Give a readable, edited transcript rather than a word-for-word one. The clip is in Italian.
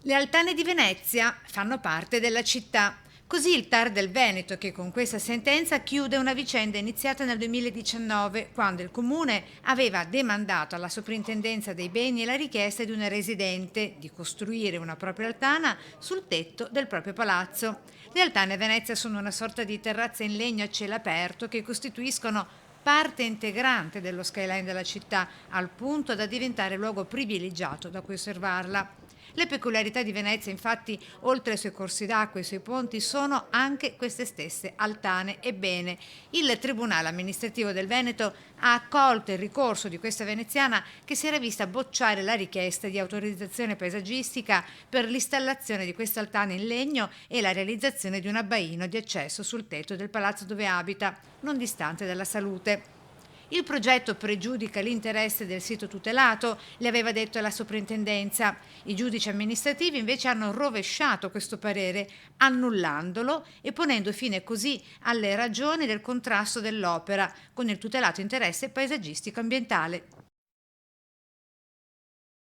Le altane di Venezia fanno parte della città. Così il TAR del Veneto, che con questa sentenza chiude una vicenda iniziata nel 2019, quando il comune aveva demandato alla soprintendenza dei beni la richiesta di una residente di costruire una propria altana sul tetto del proprio palazzo. Le altane a Venezia sono una sorta di terrazze in legno a cielo aperto che costituiscono parte integrante dello skyline della città, al punto da diventare luogo privilegiato da cui osservarla. Le peculiarità di Venezia, infatti, oltre ai suoi corsi d'acqua e ai suoi ponti, sono anche queste stesse altane. Ebbene, il Tribunale amministrativo del Veneto ha accolto il ricorso di questa veneziana che si era vista bocciare la richiesta di autorizzazione paesaggistica per l'installazione di queste altane in legno e la realizzazione di un abbaino di accesso sul tetto del palazzo dove abita, non distante dalla salute. Il progetto pregiudica l'interesse del sito tutelato, le aveva detto la soprintendenza. I giudici amministrativi invece hanno rovesciato questo parere, annullandolo e ponendo fine così alle ragioni del contrasto dell'opera con il tutelato interesse paesaggistico ambientale.